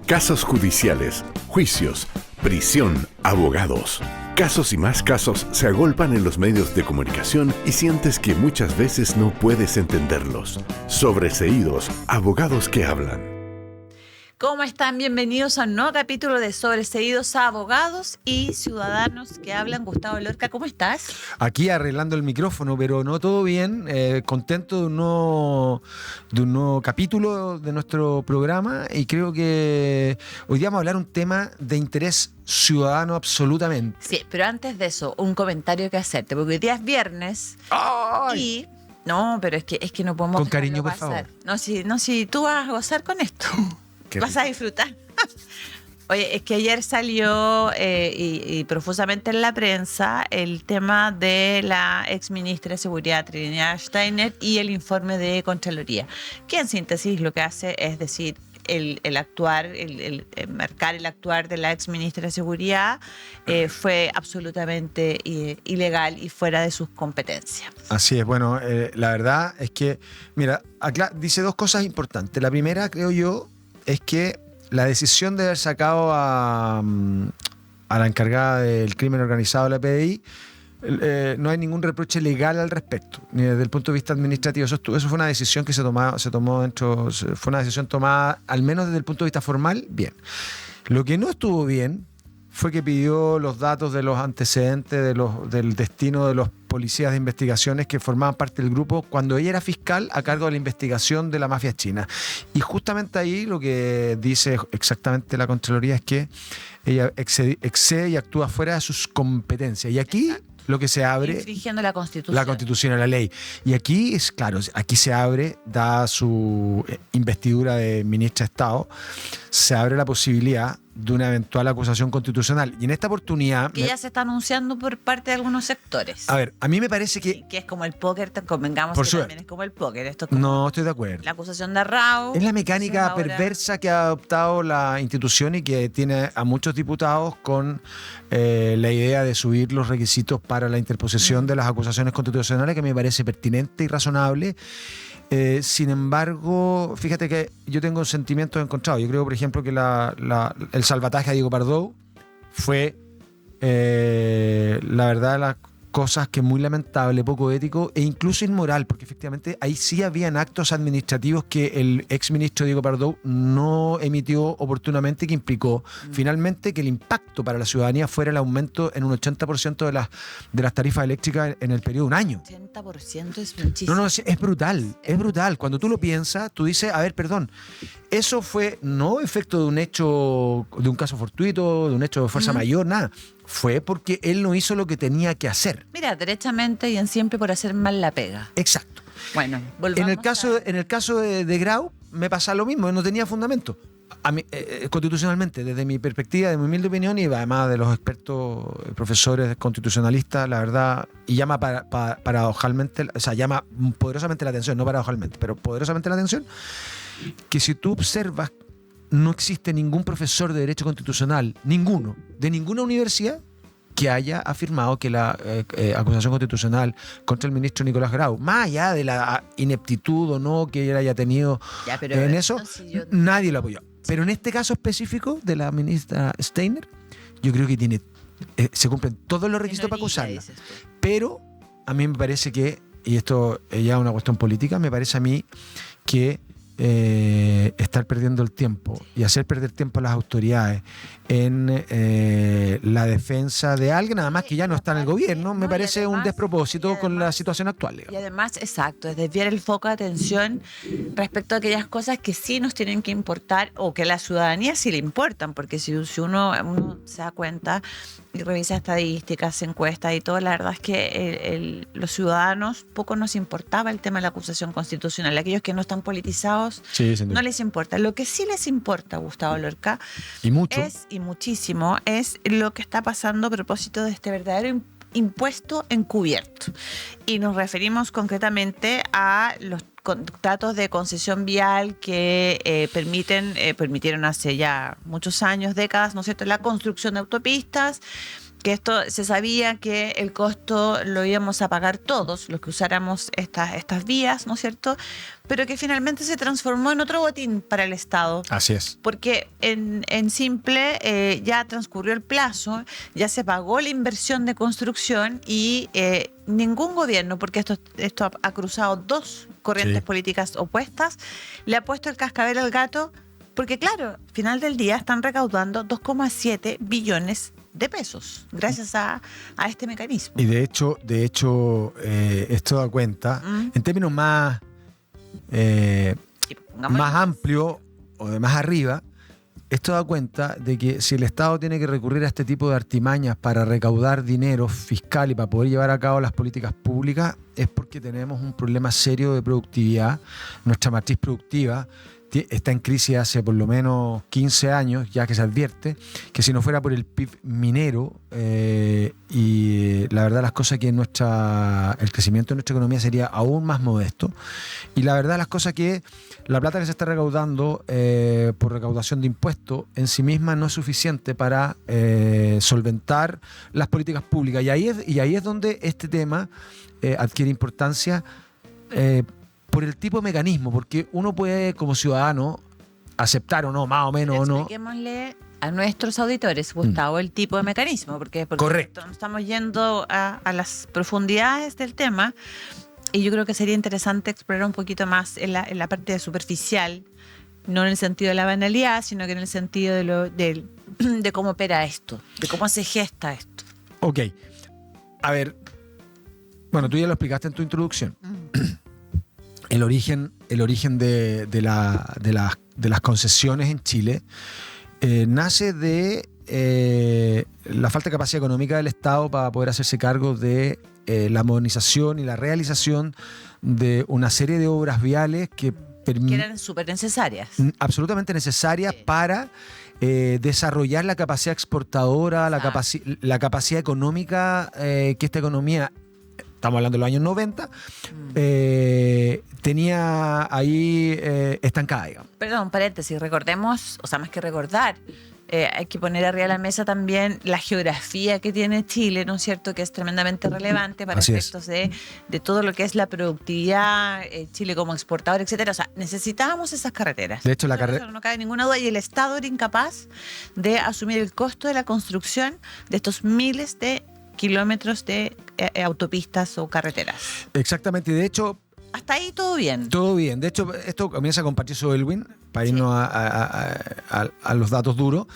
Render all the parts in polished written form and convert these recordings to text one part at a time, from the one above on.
Casos judiciales, juicios, prisión, abogados. Casos y más casos se agolpan en los medios de comunicación y sientes que muchas veces no puedes entenderlos. Sobreseídos, abogados que hablan. ¿Cómo están? Bienvenidos a un nuevo capítulo de Sobreseídos a Abogados y Ciudadanos que hablan. Gustavo Lorca, ¿cómo estás? Aquí arreglando el micrófono, pero no todo bien. Contento de un nuevo capítulo de nuestro programa y creo que hoy día vamos a hablar un tema de interés ciudadano absolutamente. Sí, pero antes de eso, un comentario que hacerte, porque hoy día es viernes. ¡Ay! Y... No, pero es que no podemos Con cariño, por pasar. favor. No, si tú vas a gozar con esto. Vas a disfrutar. Oye, es que ayer salió y profusamente en la prensa el tema de la ex ministra de Seguridad Trinidad Steiner y el informe de Contraloría, que en síntesis lo que hace es decir el marcar el actuar de la ex ministra de Seguridad fue absolutamente ilegal y fuera de sus competencias. Así es, bueno, la verdad es que, mira, dice dos cosas importantes. La primera, creo yo, es que la decisión de haber sacado a la encargada del crimen organizado de la PDI, no hay ningún reproche legal al respecto, ni desde el punto de vista administrativo. Eso fue una decisión que fue una decisión tomada, al menos desde el punto de vista formal, bien. Lo que no estuvo bien fue que pidió los datos de los antecedentes del destino de los policías de investigaciones que formaban parte del grupo cuando ella era fiscal a cargo de la investigación de la mafia china. Y justamente ahí lo que dice exactamente la Contraloría es que ella excede y actúa fuera de sus competencias. Y aquí lo que se abre... Infringiendo la Constitución. La Constitución y la ley. Y aquí es claro, aquí se abre, dada su investidura de ministra de Estado, se abre la posibilidad de una eventual acusación constitucional. Y en esta oportunidad... Que ya se está anunciando por parte de algunos sectores. A ver, a mí me parece que... Sí, que es como el póker, convengamos que también es como el póker. Esto es como no, estoy de acuerdo. la acusación de Arrau. Es la mecánica perversa que ha adoptado la institución y que tiene a muchos diputados con la idea de subir los requisitos para la interposición de las acusaciones constitucionales, que me parece pertinente y razonable. Sin embargo, fíjate que yo tengo sentimientos encontrados. Yo creo, por ejemplo, que el salvataje a Diego Pardo fue, la verdad, las cosas que muy lamentable, poco ético e incluso inmoral, porque efectivamente ahí sí habían actos administrativos que el exministro Diego Pardo no emitió oportunamente y que implicó finalmente que el impacto para la ciudadanía fuera el aumento en un 80% de las tarifas eléctricas en el periodo de un año. 80% es muchísimo. No, es brutal, es brutal. Cuando tú lo piensas, tú dices, a ver, perdón, eso fue no efecto de un hecho, de un caso fortuito, de un hecho de fuerza mayor, nada. Fue porque él no hizo lo que tenía que hacer. Mira, derechamente y en siempre por hacer mal la pega. Exacto. Bueno, volvamos en el caso de Grau me pasa lo mismo, no tenía fundamento. A mí, constitucionalmente, desde mi perspectiva, de mi humilde opinión y además de los expertos profesores constitucionalistas, la verdad, y llama paradojalmente, o sea, llama poderosamente la atención, no paradojalmente, pero poderosamente la atención, que si tú observas, no existe ningún profesor de Derecho Constitucional, ninguno, de ninguna universidad, que haya afirmado que la acusación constitucional contra el ministro Nicolás Grau, más allá de la ineptitud o no que él haya tenido en eso, nadie lo apoyó. Pero en este caso específico de la ministra Steiner, yo creo que se cumplen todos los requisitos para acusarla. Pero a mí me parece que, y esto ya es una cuestión política, me parece a mí que estar perdiendo el tiempo y hacer perder tiempo a las autoridades en la defensa de alguien, además que ya no está en el gobierno, me parece además, un despropósito con la situación actual. Digamos. Y además, exacto, es desviar el foco de atención respecto a aquellas cosas que sí nos tienen que importar o que a la ciudadanía sí le importan, porque si uno se da cuenta y revisa estadísticas, encuestas y todo, la verdad es que los ciudadanos poco nos importaba el tema de la acusación constitucional. Aquellos que no están politizados no les importa. Lo que sí les importa, Gustavo Lorca, y mucho, y muchísimo, es lo que está pasando a propósito de este verdadero impuesto encubierto. Y nos referimos concretamente a los contratos de concesión vial que permitieron hace ya muchos años, décadas, ¿no es cierto?, la construcción de autopistas que esto se sabía que el costo lo íbamos a pagar todos los que usáramos estas vías, ¿no es cierto? Pero que finalmente se transformó en otro botín para el Estado. Así es. Porque en simple ya transcurrió el plazo, ya se pagó la inversión de construcción y ningún gobierno, porque esto ha cruzado dos corrientes políticas opuestas, le ha puesto el cascabel al gato, porque claro, al final del día están recaudando 2,7 billones de pesos gracias a este mecanismo. Y de hecho esto da cuenta, en términos más amplio o de más arriba, esto da cuenta de que si el Estado tiene que recurrir a este tipo de artimañas para recaudar dinero fiscal y para poder llevar a cabo las políticas públicas, es porque tenemos un problema serio de productividad. Nuestra matriz productiva está en crisis hace por lo menos 15 años, ya que se advierte que si no fuera por el PIB minero y la verdad las cosas que el crecimiento de nuestra economía sería aún más modesto, y la verdad las cosas que la plata que se está recaudando por recaudación de impuestos en sí misma no es suficiente para solventar las políticas públicas, y ahí es donde este tema adquiere importancia por el tipo de mecanismo, porque uno puede como ciudadano aceptar o no, más o menos o no. Expliquémosle a nuestros auditores, Gustavo, el tipo de mecanismo, porque correcto, estamos yendo a las profundidades del tema y yo creo que sería interesante explorar un poquito más en la parte superficial, no en el sentido de la banalidad, sino que en el sentido de cómo opera esto, de cómo se gesta esto. Ok, a ver, bueno, tú ya lo explicaste en tu introducción. El origen de las concesiones en Chile nace de la falta de capacidad económica del Estado para poder hacerse cargo de la modernización y la realización de una serie de obras viales que eran súper necesarias. Absolutamente necesarias para desarrollar la capacidad exportadora, la capacidad económica que esta economía, estamos hablando de los años 90, tenía ahí estancada, digamos. Perdón, paréntesis, recordemos, o sea, más que recordar, hay que poner arriba de la mesa también la geografía que tiene Chile, ¿no es cierto?, que es tremendamente relevante para efectos de todo lo que es la productividad, Chile como exportador, etcétera. O sea, necesitábamos esas carreteras. De hecho, no cabe ninguna duda, y el Estado era incapaz de asumir el costo de la construcción de estos miles de kilómetros de autopistas o carreteras. Exactamente, de hecho... Hasta ahí todo bien. Todo bien. De hecho, esto comienza con Patricio Aylwin, para irnos a los datos duros,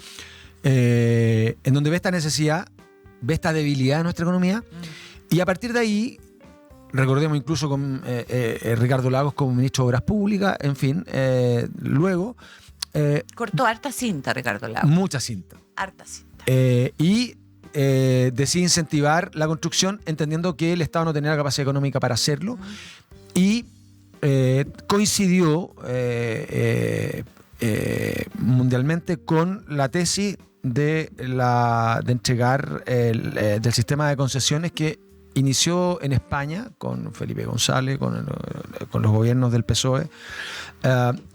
en donde ve esta necesidad, ve esta debilidad de nuestra economía, y a partir de ahí, recordemos incluso con Ricardo Lagos como ministro de Obras Públicas, en fin, luego... cortó harta cinta, Ricardo Lagos. Mucha cinta. Harta cinta. Y decide incentivar la construcción, entendiendo que el Estado no tenía la capacidad económica para hacerlo, y coincidió mundialmente con la tesis de entregar del sistema de concesiones que inició en España con Felipe González, con los gobiernos del PSOE,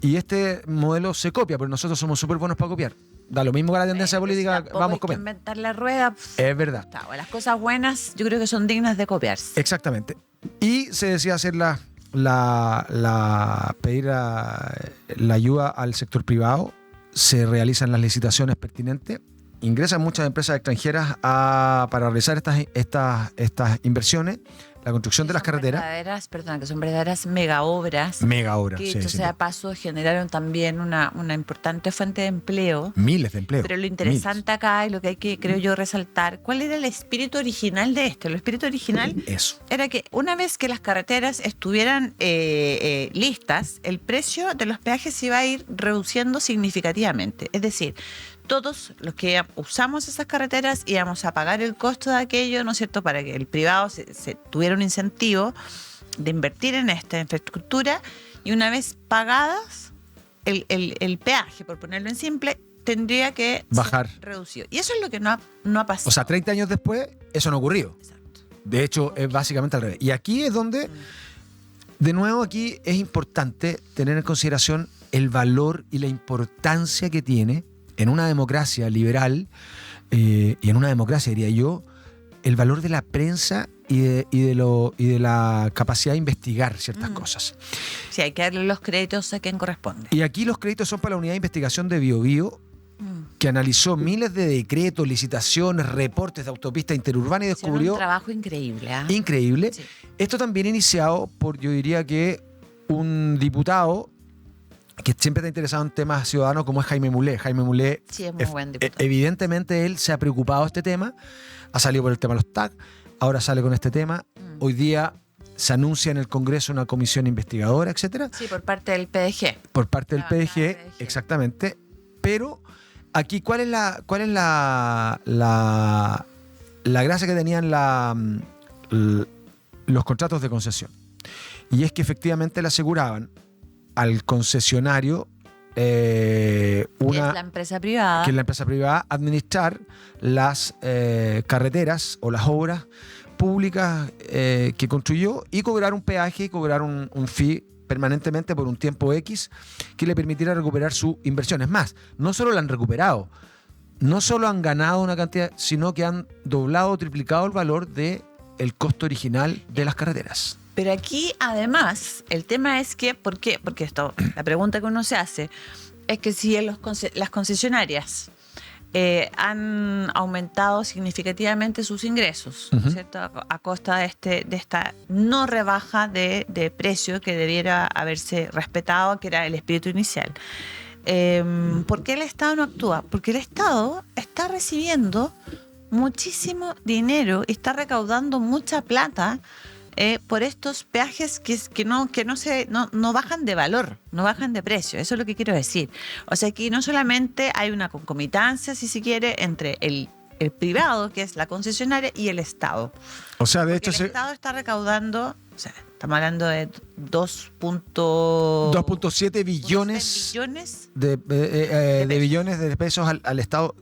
y este modelo se copia, pero nosotros somos súper buenos para copiar. Da lo mismo que la tendencia política, vamos copiando. Inventar la rueda. Es verdad. Las cosas buenas yo creo que son dignas de copiarse. Exactamente. Y se decía hacer pedir la ayuda al sector privado, se realizan las licitaciones pertinentes, ingresan muchas empresas extranjeras para realizar estas inversiones, la construcción de las carreteras. Que son verdaderas mega obras. Mega-obras, que sí. Dicho sea paso, generaron también una importante fuente de empleo. Miles de empleos. Pero lo interesante acá y lo que hay que, creo yo, resaltar, ¿cuál era el espíritu original de esto? El espíritu original era que una vez que las carreteras estuvieran listas, el precio de los peajes se iba a ir reduciendo significativamente. Es decir, todos los que usamos esas carreteras íbamos a pagar el costo de aquello, ¿no es cierto?, para que el privado se tuviera un incentivo de invertir en esta infraestructura, y una vez pagadas, el peaje, por ponerlo en simple, tendría que bajar, ser reducido. Y eso es lo que no ha pasado. O sea, 30 años después, eso no ocurrió. Exacto. De hecho, es básicamente al revés. Y aquí es donde, de nuevo, aquí es importante tener en consideración el valor y la importancia que tiene en una democracia liberal y en una democracia, diría yo, el valor de la prensa y de la capacidad de investigar ciertas cosas. Sí, hay que darle los créditos a quien corresponde. Y aquí los créditos son para la Unidad de Investigación de Biobío, que analizó miles de decretos, licitaciones, reportes de autopista interurbana y descubrió... Un trabajo increíble. Increíble. Sí. Esto también iniciado por, yo diría que, un diputado que siempre está interesado en temas ciudadanos como es Jaime Mulé. Jaime Mulé, Sí, es muy buen diputado. evidentemente él se ha preocupado de este tema, ha salido por el tema de los TAC, ahora sale con este tema. Hoy día se anuncia en el Congreso una comisión investigadora, etcétera. Sí, por parte del PDG. Por parte del La bancada PDG, PDG. exactamente. Pero aquí, ¿cuál es la gracia que tenían los contratos de concesión? Y es que efectivamente le aseguraban al concesionario Que es la empresa privada. que es la empresa privada, administrar las carreteras o las obras públicas que construyó y cobrar un peaje y cobrar un fee permanentemente por un tiempo X que le permitiera recuperar su inversión. Es más, no solo la han recuperado, no solo han ganado una cantidad, sino que han doblado o triplicado el valor del costo original de las carreteras. Pero aquí, además, el tema es que, ¿por qué? Porque esto, la pregunta que uno se hace es que si las concesionarias han aumentado significativamente sus ingresos, ¿no es cierto? A costa de esta no rebaja de precio que debiera haberse respetado, que era el espíritu inicial. ¿Por qué el Estado no actúa? Porque el Estado está recibiendo muchísimo dinero y está recaudando mucha plata por estos peajes que no bajan de valor, no bajan de precio. Eso es lo que quiero decir. O sea, aquí no solamente hay una concomitancia, si se quiere, entre el privado, que es la concesionaria, y el Estado. O sea, de Porque hecho, el Estado está recaudando, o sea, estamos hablando de 2.7 billones billones de billones de pesos al Estado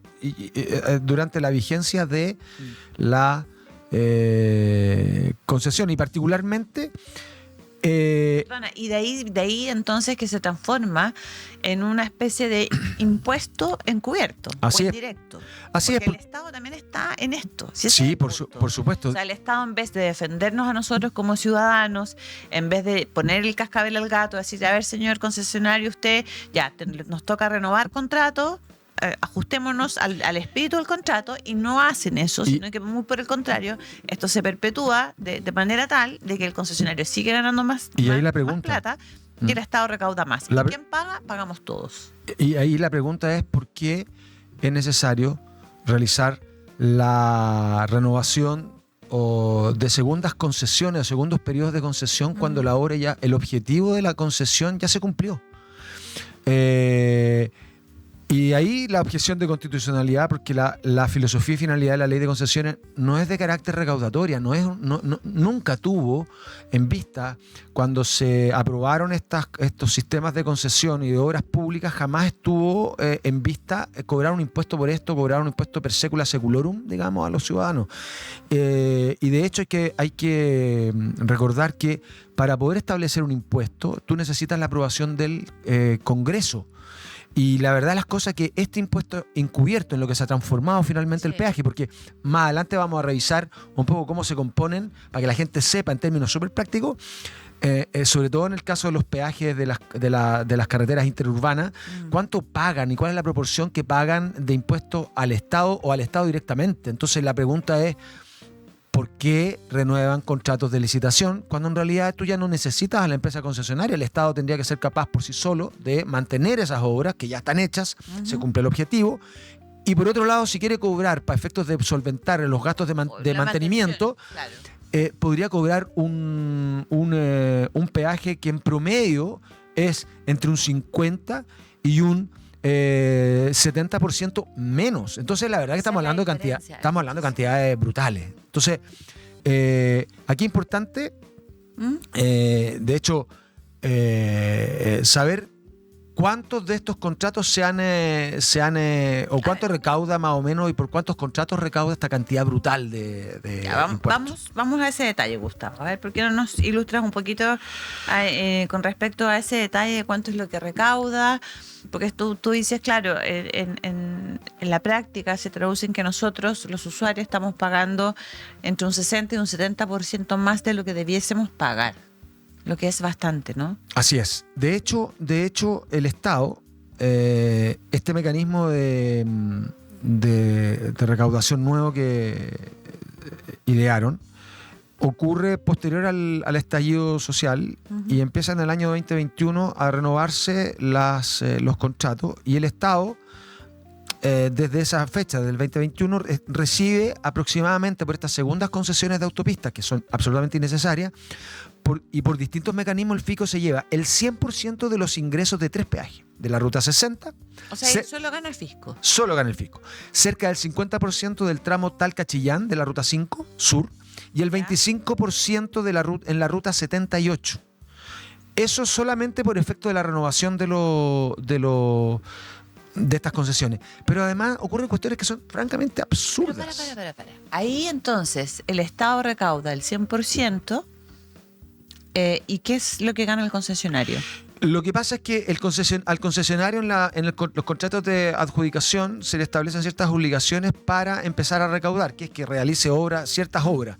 durante la vigencia de la concesión, y particularmente y de ahí entonces que se transforma en una especie de impuesto encubierto Así o es. indirecto. Así Porque es. el Estado también está en esto. Si ese es Sí, el por punto. supuesto. O sea, el Estado, en vez de defendernos a nosotros como ciudadanos, en vez de poner el cascabel al gato, decir, a ver, señor concesionario, usted nos toca renovar contrato, ajustémonos al espíritu del contrato, y no hacen eso, sino que muy por el contrario, esto se perpetúa de manera tal de que el concesionario sigue ganando más plata y el Estado recauda más. ¿Y quién paga? Pagamos todos. Y ahí la pregunta es ¿por qué es necesario realizar la renovación o de segundas concesiones o segundos periodos de concesión cuando la obra ya, el objetivo de la concesión ya se cumplió? Y ahí la objeción de constitucionalidad, porque la filosofía y finalidad de la ley de concesiones no es de carácter recaudatoria, nunca tuvo en vista, cuando se aprobaron estos sistemas de concesión y de obras públicas, jamás estuvo en vista cobrar un impuesto por esto, cobrar un impuesto per secula seculorum, digamos, a los ciudadanos. Y de hecho hay que recordar que para poder establecer un impuesto, tú necesitas la aprobación del Congreso. Y la verdad las cosas que este impuesto encubierto en lo que se ha transformado finalmente el peaje, porque más adelante vamos a revisar un poco cómo se componen para que la gente sepa en términos súper prácticos, sobre todo en el caso de los peajes de las carreteras interurbanas, cuánto pagan y cuál es la proporción que pagan de impuestos al Estado o al Estado directamente. Entonces la pregunta es, ¿por qué renuevan contratos de licitación cuando en realidad tú ya no necesitas a la empresa concesionaria? El Estado tendría que ser capaz por sí solo de mantener esas obras que ya están hechas, se cumple el objetivo. Y por otro lado, si quiere cobrar para efectos de solventar los gastos de mantenimiento, podría cobrar un peaje que en promedio es entre un 50 y un 70% menos. Entonces la verdad que estamos hablando de cantidades brutales. Entonces aquí es importante de hecho saber ¿cuántos de estos contratos o cuánto recauda más o menos y por cuántos contratos recauda esta cantidad brutal de vamos a ese detalle, Gustavo. A ver, ¿por qué no nos ilustras un poquito con respecto a ese detalle de cuánto es lo que recauda? Porque tú dices, claro, en la práctica se traduce en que nosotros, los usuarios, estamos pagando entre un 60 y un 70% más de lo que debiésemos pagar. Lo que es bastante, ¿no? Así es. De hecho, el Estado, este mecanismo de recaudación nuevo que idearon, ocurre posterior al estallido social y empieza en el año 2021 a renovarse los contratos, y el Estado, desde esa fecha del 2021, recibe aproximadamente por estas segundas concesiones de autopistas, que son absolutamente innecesarias, y por distintos mecanismos el fisco se lleva el 100% de los ingresos de 3 peajes. De la ruta 60. O sea, solo gana el fisco. Solo gana el fisco. Cerca del 50% del tramo Talca-Chillán de la ruta 5 sur y el 25% en la ruta 78. Eso solamente por efecto de la renovación de estas concesiones. Pero además ocurren cuestiones que son francamente absurdas. Para. Ahí entonces el Estado recauda el 100%. ¿Y qué es lo que gana el concesionario? Lo que pasa es que al concesionario los contratos de adjudicación se le establecen ciertas obligaciones para empezar a recaudar, que es que realice ciertas obras.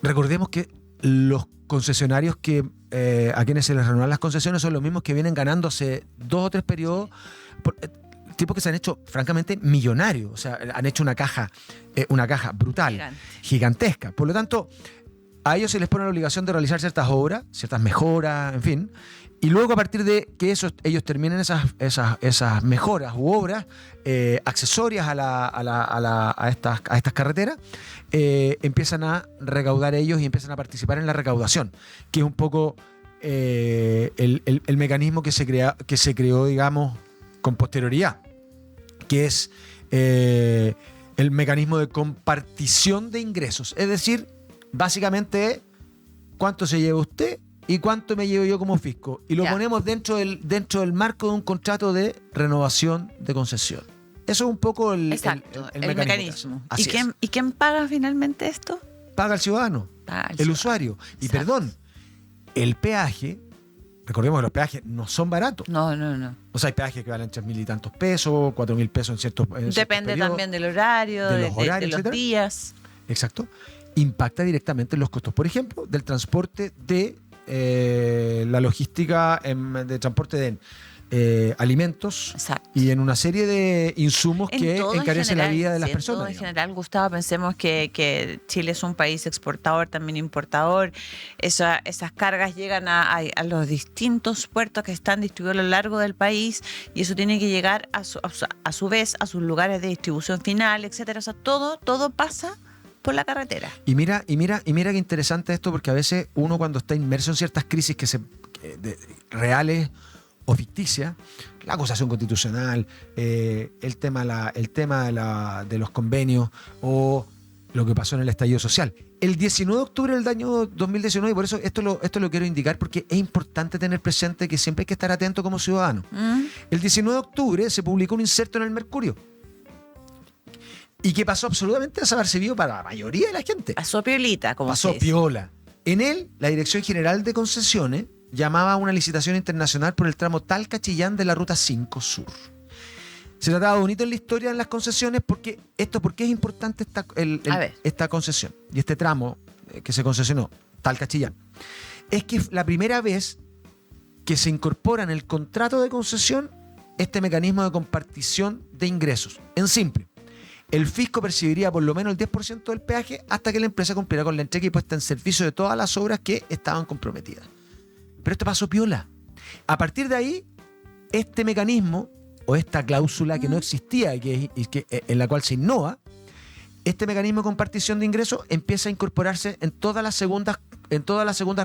Recordemos que los concesionarios a quienes se les renuevan las concesiones son los mismos que vienen ganando hace 2 o 3 periodos, tipos que se han hecho francamente millonarios. O sea, han hecho una caja brutal, gigantesca. Por lo tanto, a ellos se les pone la obligación de realizar ciertas obras, ciertas mejoras, en fin. Y luego, a partir de que ellos terminen esas mejoras u obras accesorias a estas carreteras, empiezan a recaudar ellos y empiezan a participar en la recaudación, que es un poco el mecanismo que se creó, digamos, con posterioridad, que es el mecanismo de compartición de ingresos. Es decir, básicamente, ¿cuánto se lleva usted y cuánto me llevo yo como fisco? Y lo ponemos dentro del marco de un contrato de renovación de concesión. Eso es un poco el mecanismo. ¿Y quién paga finalmente esto? Paga el ciudadano, el usuario. Y perdón, el peaje, recordemos que los peajes no son baratos. No. O sea, hay peajes que valen 3.000 y tantos pesos, 4.000 pesos en ciertos Depende también del horario, de los días. Exacto. Impacta directamente en los costos, por ejemplo, del transporte de la logística de transporte de alimentos. Exacto. Y en una serie de insumos que encarecen la vida de las personas. En general, Gustavo, pensemos que Chile es un país exportador, también importador. Esas cargas llegan a los distintos puertos que están distribuidos a lo largo del país, y eso tiene que llegar a su vez a sus lugares de distribución final, etcétera. O sea, todo pasa por la carretera. Y mira qué interesante esto, porque a veces uno, cuando está inmerso en ciertas crisis reales o ficticias, la acusación constitucional, el tema de los convenios o lo que pasó en el estallido social. El 19 de octubre del año 2019, y por eso esto lo quiero indicar, porque es importante tener presente que siempre hay que estar atento como ciudadano. El 19 de octubre se publicó un inserto en el Mercurio, y que pasó absolutamente desapercibido para la mayoría de la gente. Pasó piolita, como se dice. Pasó piola. En él, la Dirección General de Concesiones llamaba a una licitación internacional por el tramo Talca-Chillán de la Ruta 5 Sur. Se trataba de un hito en la historia de las concesiones, porque es importante esta concesión y este tramo que se concesionó, Talca-Chillán. Es que es la primera vez que se incorpora en el contrato de concesión este mecanismo de compartición de ingresos. En simple, el fisco percibiría por lo menos el 10% del peaje hasta que la empresa cumpliera con la entrega y puesta en servicio de todas las obras que estaban comprometidas. Pero esto pasó piola. A partir de ahí, este mecanismo o esta cláusula que no existía y en la cual se innova, este mecanismo de compartición de ingresos empieza a incorporarse en todas las segundas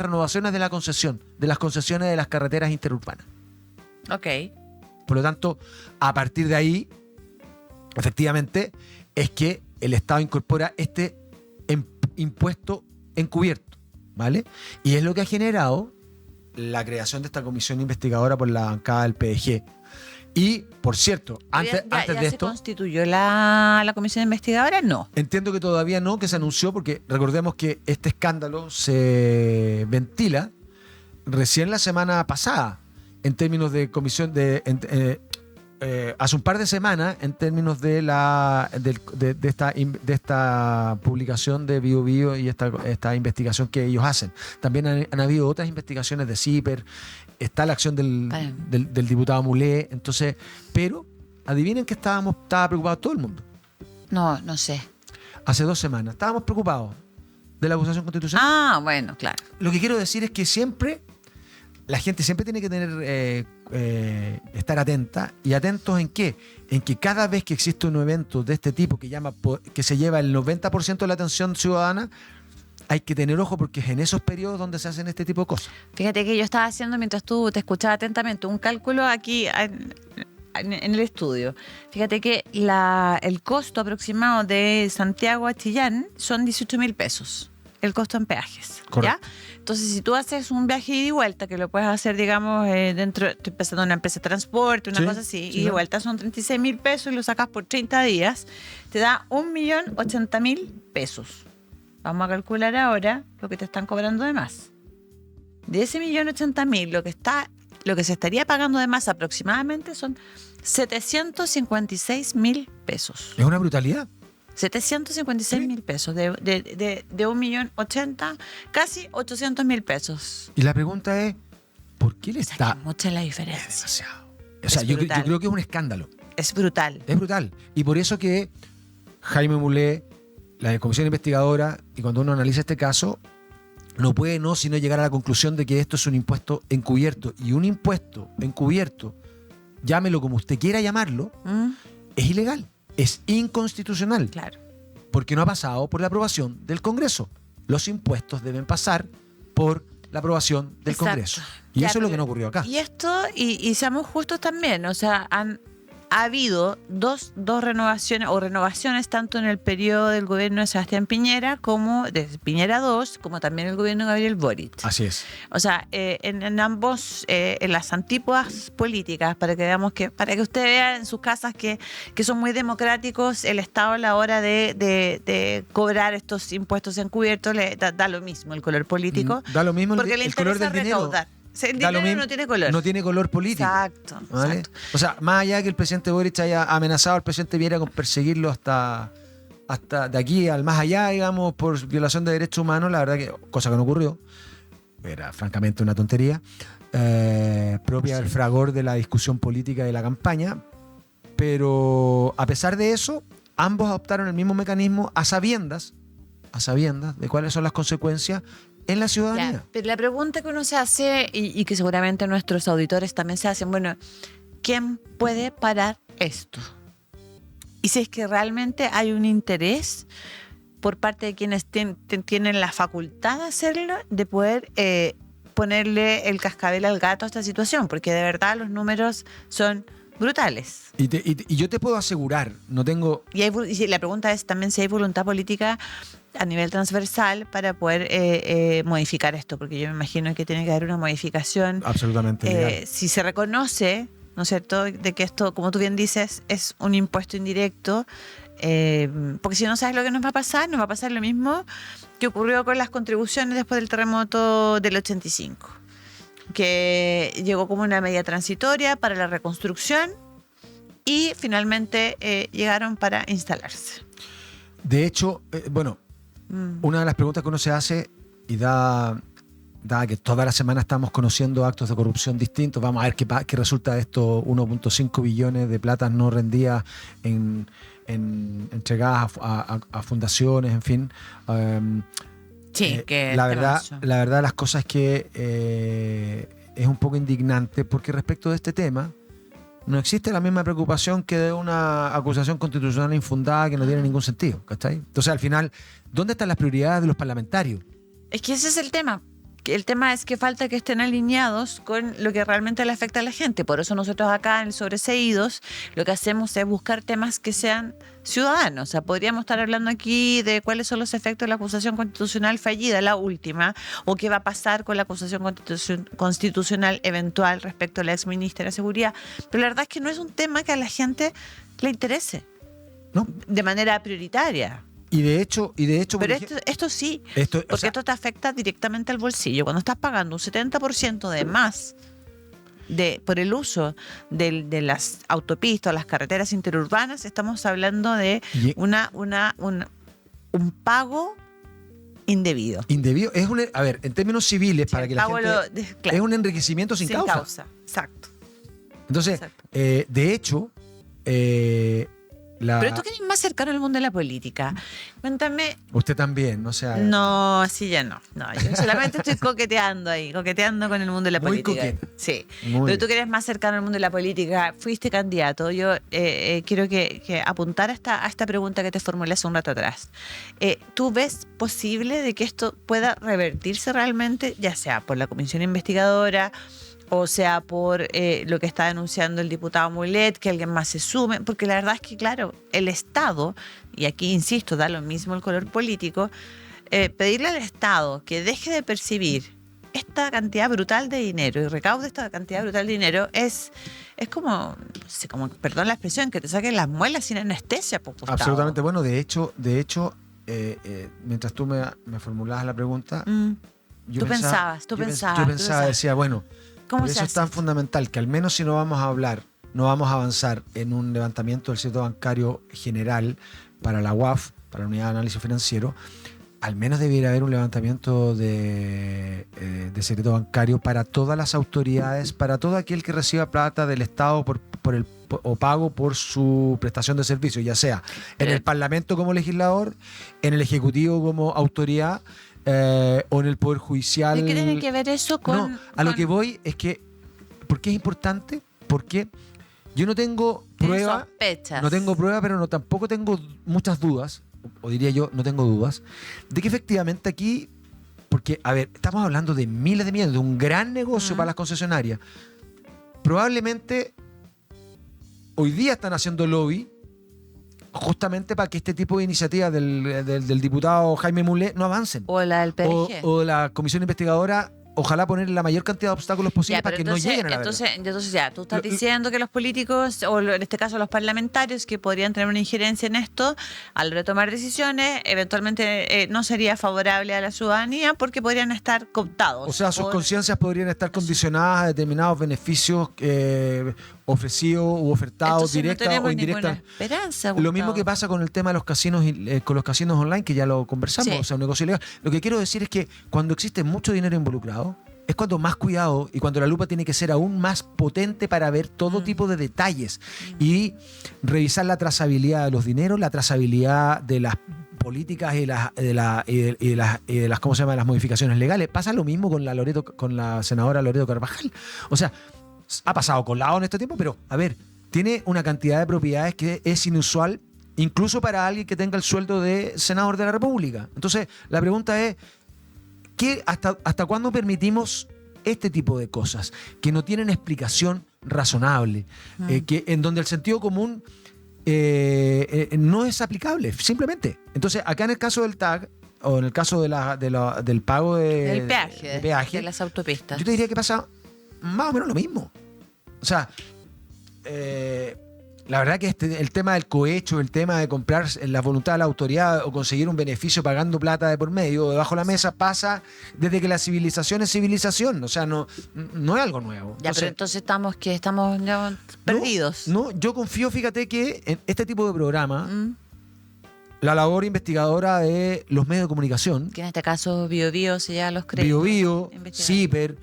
renovaciones de la concesión, de las concesiones de las carreteras interurbanas. Ok. Por lo tanto, a partir de ahí, efectivamente, es que el Estado incorpora este impuesto encubierto, ¿vale? Y es lo que ha generado la creación de esta comisión investigadora por la bancada del PDG. Y, por cierto, antes ¿Ya de se esto, constituyó la comisión investigadora? No. entiendo que todavía no, que se anunció, porque recordemos que este escándalo se ventila recién la semana pasada, en términos de comisión hace un par de semanas, en términos de esta publicación de Bio Bio y esta investigación que ellos hacen. También han habido otras investigaciones de CIPER, está la acción del diputado Mulé, entonces, pero adivinen que estaba preocupado todo el mundo. No sé. Hace 2 semanas estábamos preocupados de la acusación constitucional. Ah, bueno, claro. Lo que quiero decir es que la gente siempre tiene que tener estar atenta. ¿Y atentos en qué? En que cada vez que existe un evento de este tipo que se lleva el 90% de la atención ciudadana, hay que tener ojo, porque es en esos periodos donde se hacen este tipo de cosas. Fíjate que yo estaba haciendo, mientras tú te escuchaba atentamente, un cálculo aquí en el estudio. Fíjate que el costo aproximado de Santiago a Chillán son 18.000 pesos. El costo en peajes. Correcto. ¿Ya? Entonces, si tú haces un viaje ida y vuelta, que lo puedes hacer, digamos, estoy pensando en una empresa de transporte, una cosa así, ida y vuelta son 36.000 pesos y lo sacas por 30 días, te da 1.080.000 pesos. Vamos a calcular ahora lo que te están cobrando de más. De ese 1.080.000, lo que se estaría pagando de más aproximadamente son 756.000 pesos. Es una brutalidad. 756.000 pesos, de 1.080.000, casi 800.000 pesos. Y la pregunta es, ¿por qué le está...? Es mucha la diferencia. Demasiado. O sea, yo creo que es un escándalo. Es brutal. Es brutal. Y por eso que Jaime Mulé, la comisión investigadora, y cuando uno analiza este caso, no puede sino llegar a la conclusión de que esto es un impuesto encubierto. Y un impuesto encubierto, llámelo como usted quiera llamarlo, es ilegal. Es inconstitucional. Claro. Porque no ha pasado por la aprobación del Congreso. Los impuestos deben pasar por la aprobación del Exacto. Congreso. Y eso es lo que no ocurrió acá. Y esto, y seamos justos también, o sea, ha habido dos renovaciones tanto en el periodo del gobierno de Sebastián Piñera como de Piñera II, como también el gobierno de Gabriel Boric. Así es. O sea, en ambos, en las antípodas políticas, para que usted vea en sus casas que son muy democráticos, el Estado a la hora de cobrar estos impuestos encubiertos da lo mismo el color político. Da lo mismo porque le el color del dinero. recaudar. El dinero no tiene color. No tiene color político. Exacto, ¿vale? exacto. O sea, más allá de que el presidente Boric haya amenazado al presidente Piñera con perseguirlo hasta de aquí al más allá, digamos, por violación de derechos humanos, la verdad que, cosa que no ocurrió, era francamente una tontería, propia del fragor de la discusión política de la campaña, pero a pesar de eso, ambos adoptaron el mismo mecanismo a sabiendas de cuáles son las consecuencias en la ciudadanía. Ya, pero la pregunta que uno se hace, y que seguramente nuestros auditores también se hacen, bueno, ¿quién puede parar esto? Y si es que realmente hay un interés por parte de quienes tienen la facultad de hacerlo, de poder ponerle el cascabel al gato a esta situación, porque de verdad los números son brutales. Y yo te puedo asegurar, no tengo... Y la pregunta es también si hay voluntad política a nivel transversal para poder modificar esto, porque yo me imagino que tiene que haber una modificación. Absolutamente legal. Si se reconoce, ¿no es cierto?, de que esto, como tú bien dices, es un impuesto indirecto, porque si no sabes lo que nos va a pasar lo mismo que ocurrió con las contribuciones después del terremoto del 85, que llegó como una medida transitoria para la reconstrucción y finalmente llegaron para instalarse. De hecho, una de las preguntas que uno se hace, y dada que toda la semana estamos conociendo actos de corrupción distintos, vamos a ver qué resulta de estos 1.5 billones de platas no rendidas entregadas a fundaciones, en fin. Sí, que la verdad de las cosas es que es un poco indignante, porque respecto de este tema no existe la misma preocupación que de una acusación constitucional infundada que no tiene ningún sentido, ¿cachai? Entonces, al final, ¿dónde están las prioridades de los parlamentarios? Es que ese es el tema, El tema es que falta que estén alineados con lo que realmente le afecta a la gente. Por eso nosotros acá en el Sobreseídos lo que hacemos es buscar temas que sean ciudadanos. O sea, podríamos estar hablando aquí de cuáles son los efectos de la acusación constitucional fallida, la última, o qué va a pasar con la acusación constitucional eventual respecto a la exministra de Seguridad. Pero la verdad es que no es un tema que a la gente le interese, ¿no? De manera prioritaria. Y de hecho, Pero esto sí, porque esto te afecta directamente al bolsillo. Cuando estás pagando un 70% de más por el uso de las autopistas o las carreteras interurbanas, estamos hablando de un pago indebido. Indebido es a ver, en términos civiles, para que la gente claro, es un enriquecimiento sin causa. Exacto. Entonces, Exacto. De hecho, pero tú que eres más cercano al mundo de la política, cuéntame. Usted también, no sea. No, así ya no. No, yo solamente estoy coqueteando con el mundo de la Muy política. coqueta. Sí. Muy Pero tú que eres más cercano al mundo de la política, fuiste candidato. Yo quiero que apuntar a esta pregunta que te formulé hace un rato atrás. ¿Tú ves posible de que esto pueda revertirse realmente, ya sea por la comisión investigadora, o sea, por lo que está denunciando el diputado Mulet, que alguien más se sume? Porque la verdad es que, claro, el Estado, y aquí insisto, da lo mismo el color político, pedirle al Estado que deje de percibir esta cantidad brutal de dinero y recaude esta cantidad brutal de dinero es como, no sé, como, perdón la expresión, que te saquen las muelas sin anestesia, pues, Gustavo. Absolutamente. Bueno, de hecho, mientras tú me formulabas la pregunta, yo pensaba, decía, bueno, por eso es tan fundamental que al menos si no vamos a avanzar en un levantamiento del secreto bancario general para la UAF, para la Unidad de Análisis Financiero, al menos debiera haber un levantamiento de secreto bancario para todas las autoridades, para todo aquel que reciba plata del Estado o pago por su prestación de servicio, ya sea en el Parlamento como legislador, en el Ejecutivo como autoridad, o en el Poder Judicial. ¿Qué tiene que ver eso con...? No, a lo que voy es que, ¿por qué es importante? Porque yo no tengo prueba. Sospechas. No tengo prueba, pero tampoco tengo muchas dudas, o diría yo, no tengo dudas, de que efectivamente aquí, porque, a ver, estamos hablando de miles de millones, de un gran negocio para las concesionarias. Probablemente hoy día están haciendo lobby justamente para que este tipo de iniciativas del diputado Jaime Mulet no avancen. O la del PRG. O la comisión investigadora, ojalá poner la mayor cantidad de obstáculos posibles para que no lleguen a la verdad. Entonces ya, tú estás diciendo que los políticos, o en este caso los parlamentarios, que podrían tener una injerencia en esto, al retomar decisiones, eventualmente no sería favorable a la ciudadanía porque podrían estar cooptados. O sea, sus conciencias podrían estar condicionadas a determinados beneficios ofrecidos u ofertados directa o indirecta. Esperanza, lo mismo que pasa con el tema de los casinos con los casinos online, que ya lo conversamos, sí. O sea, un negocio ilegal. Lo que quiero decir es que cuando existe mucho dinero involucrado, es cuando más cuidado y cuando la lupa tiene que ser aún más potente para ver todo tipo de detalles y revisar la trazabilidad de los dineros, la trazabilidad de las políticas y de las ¿cómo se llama? Las modificaciones legales. Pasa lo mismo con la senadora Loreto Carvajal. O sea, ha pasado colado en este tiempo, pero a ver, tiene una cantidad de propiedades que es inusual incluso para alguien que tenga el sueldo de senador de la República. Entonces, la pregunta es, ¿hasta cuándo permitimos este tipo de cosas que no tienen explicación razonable? Que en donde el sentido común no es aplicable, simplemente. Entonces, acá en el caso del TAG, o en el caso del pago del peaje de las autopistas, yo te diría que pasa más o menos lo mismo. O sea, la verdad que el tema del cohecho, el tema de comprar la voluntad de la autoridad o conseguir un beneficio pagando plata de por medio, debajo de la mesa, pasa desde que la civilización es civilización. O sea, no es algo nuevo. Ya, pero entonces estamos ya perdidos. No, yo confío, fíjate, que en este tipo de programa, la labor investigadora de los medios de comunicación, que en este caso Biobío se lleva los créditos. Biobío, CIPER,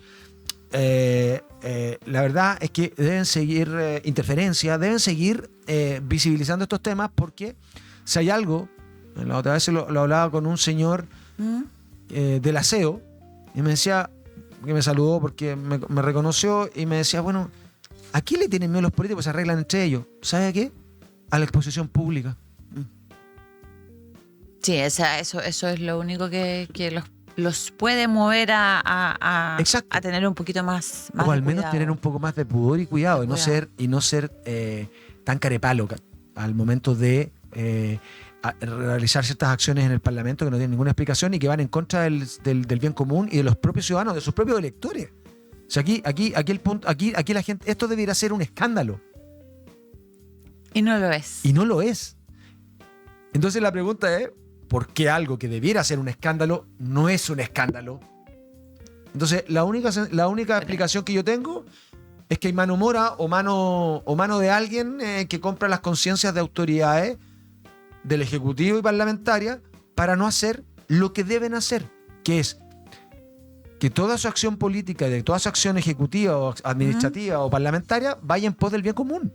la verdad es que deben seguir interferencias, deben seguir visibilizando estos temas, porque si hay algo, la otra vez lo hablaba con un señor del aseo y me decía, que me saludó porque me reconoció y me decía, bueno, ¿a qué le tienen miedo los políticos? Se arreglan entre ellos. ¿Sabe a qué? A la exposición pública. Sí, eso es lo único que los los puede mover a Exacto. tener un poquito más o al de menos cuidado. tener un poco más de pudor y cuidado, y no Cuidado. ser tan carepalo al momento de realizar ciertas acciones en el Parlamento que no tienen ninguna explicación y que van en contra del bien común y de los propios ciudadanos, de sus propios electores. O sea, aquí el punto, aquí la gente, esto debería ser un escándalo. Y no lo es. Y no lo es. Entonces la pregunta es, ¿por qué algo que debiera ser un escándalo no es un escándalo? Entonces, la única explicación que yo tengo es que hay mano mora o mano de alguien que compra las conciencias de autoridades del Ejecutivo y parlamentaria para no hacer lo que deben hacer, que es que toda su acción política y de toda su acción ejecutiva o administrativa o parlamentaria vaya en pos del bien común.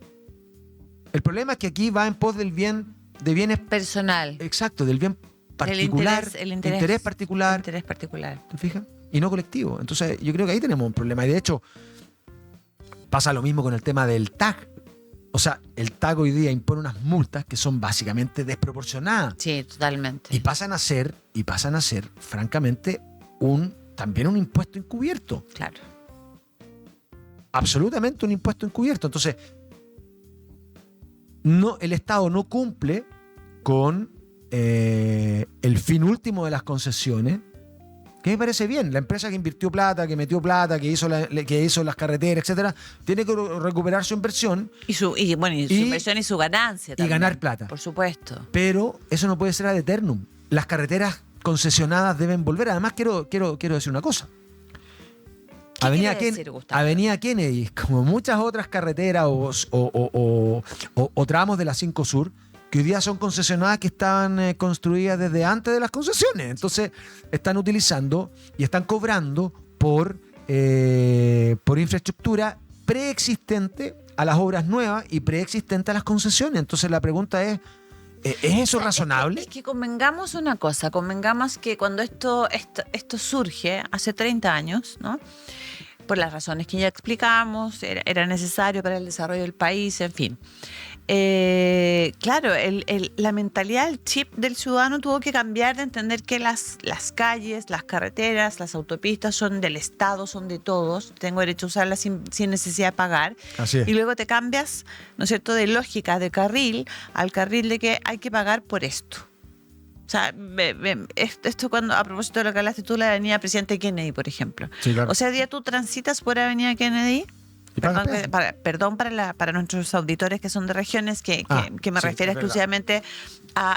El problema es que aquí va en pos del bien de bienes Personal. exacto, del bien particular, El interés particular, interés particular. ¿te fijas? Y no colectivo. Entonces, yo creo que ahí tenemos un problema. Y de hecho, pasa lo mismo con el tema del TAG. O sea, el TAG hoy día impone unas multas que son básicamente desproporcionadas. Sí, totalmente. Y pasan a ser, francamente, también un impuesto encubierto. Claro. Absolutamente un impuesto encubierto. Entonces, el Estado no cumple con el fin último de las concesiones, que me parece bien. La empresa que invirtió plata, que metió plata, que hizo las carreteras, etcétera, tiene que recuperar su inversión. Su inversión y su ganancia también. Y ganar plata. Por supuesto. Pero eso no puede ser ad eternum. Las carreteras concesionadas deben volver. Además, quiero decir una cosa. ¿Qué quiere decir, Gustavo? Avenida Kennedy, como muchas otras carreteras o tramos de la 5 Sur, que hoy día son concesionadas que estaban construidas desde antes de las concesiones. Entonces, están utilizando y están cobrando por infraestructura preexistente a las obras nuevas y preexistente a las concesiones. Entonces, la pregunta ¿es eso razonable? Es que convengamos una cosa, convengamos que cuando esto surge hace 30 años, ¿no? Por las razones que ya explicamos, era necesario para el desarrollo del país, en fin. Claro, la mentalidad, el chip del ciudadano tuvo que cambiar de entender que las calles, las carreteras, las autopistas son del Estado, son de todos. Tengo derecho a usarlas sin necesidad de pagar. Así es. Y luego te cambias, ¿no es cierto?, de lógica de carril al carril de que hay que pagar por esto. O sea, esto cuando, a propósito de lo que hablaste tú, la avenida Presidente Kennedy, por ejemplo. Sí, claro. O sea, día tú transitas por avenida Kennedy. Y pagas peaje. Perdón para nuestros auditores que son de regiones, que me sí, refiero es verdad. exclusivamente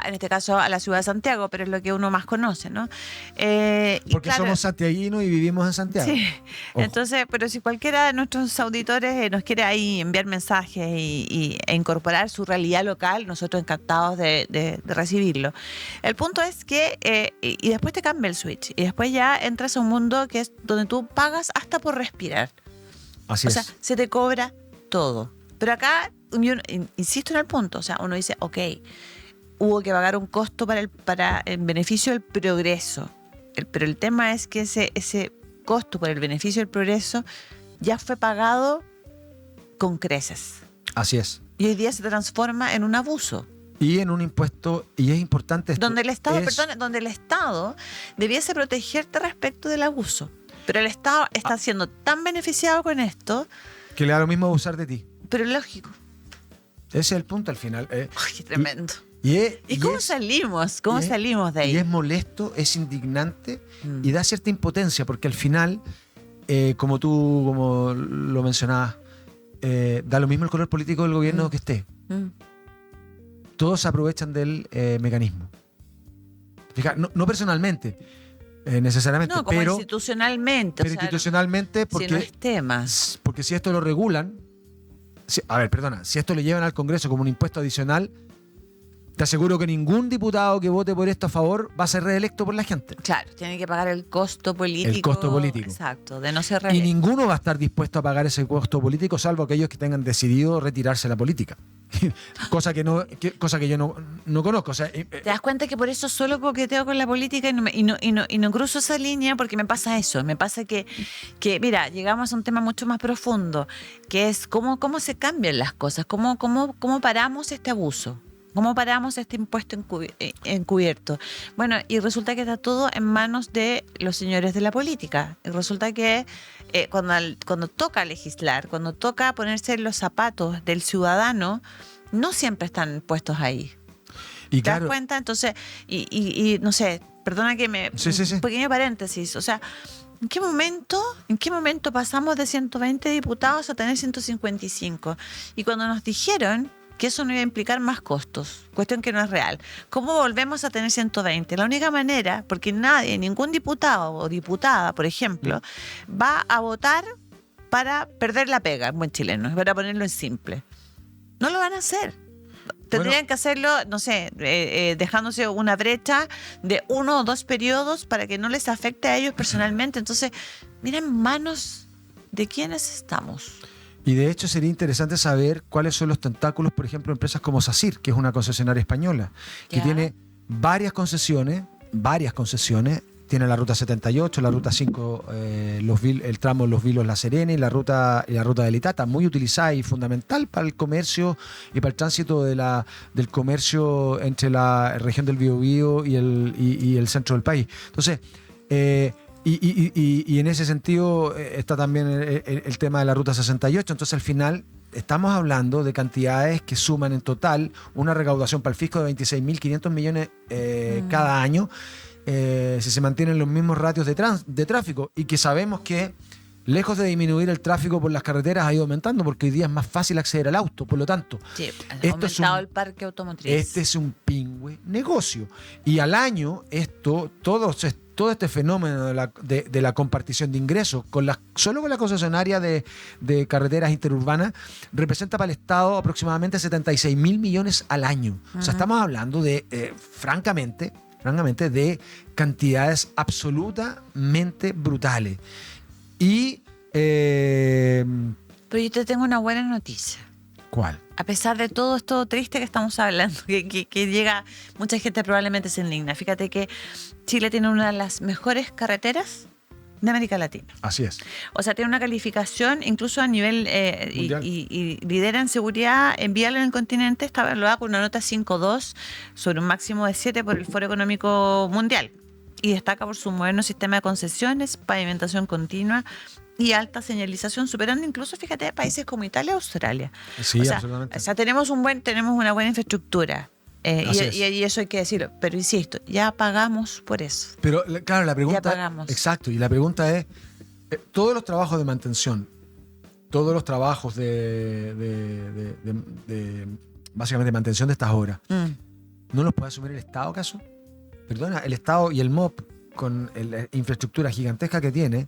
en este caso a la ciudad de Santiago, pero es lo que uno más conoce, ¿no? Porque somos santiaguinos y vivimos en Santiago. Sí, Ojo. entonces, pero si cualquiera de nuestros auditores nos quiere ahí enviar mensajes e incorporar su realidad local, nosotros encantados de recibirlo. El punto es que, y después te cambia el switch, y después ya entras a un mundo que es donde tú pagas hasta por respirar. Así O es. sea, se te cobra todo. Pero acá, yo insisto en el punto, o sea, uno dice, ok, hubo que pagar un costo para el beneficio del progreso. Pero el tema es que ese costo por el beneficio del progreso ya fue pagado con creces. Así es. Y hoy día se transforma en un abuso. Y en un impuesto, y es importante esto. Donde el Estado debiese protegerte respecto del abuso. Pero el Estado está siendo tan beneficiado con esto. Que le da lo mismo abusar de ti. Pero lógico. Ese es el punto al final. Ay, qué tremendo. ¿Y cómo salimos? ¿Cómo salimos de ahí? Y es molesto, es indignante y da cierta impotencia porque al final, como lo mencionabas, da lo mismo el color político del gobierno que esté. Todos se aprovechan del mecanismo. Fija, no personalmente, necesariamente, No, como pero institucionalmente. pero institucionalmente porque, si no es temas. porque si esto lo regulan, si esto lo llevan al Congreso como un impuesto adicional, te aseguro que ningún diputado que vote por esto a favor va a ser reelecto por la gente. Claro, tiene que pagar el costo político. El costo político. Exacto, de no ser Y reelecto. ninguno va a estar dispuesto a pagar ese costo político, salvo aquellos que tengan decidido retirarse de la política. cosa que yo no conozco. O sea, ¿Te das cuenta que por eso solo coqueteo con la política y no cruzo esa línea? Porque me pasa eso. Me pasa que mira, llegamos a un tema mucho más profundo, que es cómo se cambian las cosas, cómo paramos este abuso. ¿Cómo paramos este impuesto encubierto? Bueno, y resulta que está todo en manos de los señores de la política. Y resulta que cuando toca legislar, cuando toca ponerse en los zapatos del ciudadano, no siempre están puestos ahí. Y ¿Te claro, das cuenta? Entonces, y no sé, perdona que Sí. un pequeño paréntesis. O sea, ¿en qué momento pasamos de 120 diputados a tener 155? Y cuando nos dijeron que eso no iba a implicar más costos, cuestión que no es real. ¿Cómo volvemos a tener 120? La única manera, porque ningún diputado o diputada, por ejemplo, va a votar para perder la pega, en buen chileno, para ponerlo en simple. No lo van a hacer. Tendrían que hacerlo, no sé, dejándose una brecha de 1 o 2 periodos para que no les afecte a ellos personalmente. Entonces, mira en manos de quiénes estamos. Y de hecho sería interesante saber cuáles son los tentáculos, por ejemplo, empresas como SACIR, que es una concesionaria española, que tiene varias concesiones, tiene la ruta 78, la ruta 5, el tramo Los Vilos-La Serena y la ruta del Itata, muy utilizada y fundamental para el comercio y para el tránsito del comercio entre la región del Biobío y el centro del país. Entonces, y en ese sentido está también el tema de la ruta 68. Entonces, al final, estamos hablando de cantidades que suman en total una recaudación para el fisco de 26.500 millones cada año, si se mantienen los mismos ratios de tráfico, y que sabemos que, lejos de disminuir el tráfico por las carreteras, ha ido aumentando porque hoy día es más fácil acceder al auto. Por lo tanto, sí, ha aumentado el parque automotriz. Este es un pingüe negocio. Y al año, todo este fenómeno de la compartición de ingresos, solo con la concesionaria de carreteras interurbanas, representa para el Estado aproximadamente 76.000 millones al año. O sea, estamos hablando de, francamente, de cantidades absolutamente brutales. Y Pero yo te tengo una buena noticia. ¿cuál? A pesar de todo esto triste que estamos hablando, que llega, mucha gente probablemente se indigna. Fíjate que Chile tiene una de las mejores carreteras de América Latina. Así es. O sea, tiene una calificación incluso a nivel y lidera en seguridad en vial en el continente. Está evaluada con una nota 5.2 sobre un máximo de 7 por el Foro Económico Mundial. Y destaca por su moderno sistema de concesiones, pavimentación continua y alta señalización, superando incluso, fíjate, países como Italia y Australia. Sí, absolutamente. O sea, tenemos una buena infraestructura. Y eso hay que decirlo. Pero insisto, ya pagamos por eso. Pero claro, la pregunta... Ya pagamos. Exacto, y la pregunta es, todos los trabajos de mantención, todos los trabajos de básicamente mantención de estas obras, ¿no los puede asumir el Estado, acaso? Perdona, el Estado y el MOP, con la infraestructura gigantesca que tiene,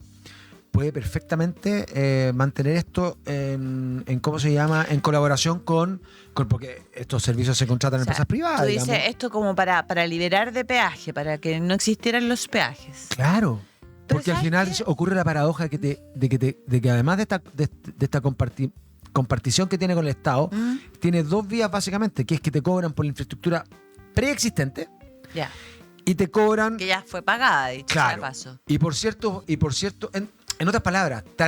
puede perfectamente mantener esto en ¿cómo se llama? En colaboración con porque estos servicios se contratan en empresas privadas. Tú dices digamos. esto como para liberar de peaje, para que no existieran los peajes. Claro. Pero Porque al ¿sabes final qué? ocurre la paradoja de que además de esta compartición que tiene con el Estado, tiene dos vías básicamente, que es que te cobran por la infraestructura preexistente Ya. y te cobran... Que ya fue pagada, dicho sea de Claro. paso. Y por cierto, en otras palabras, te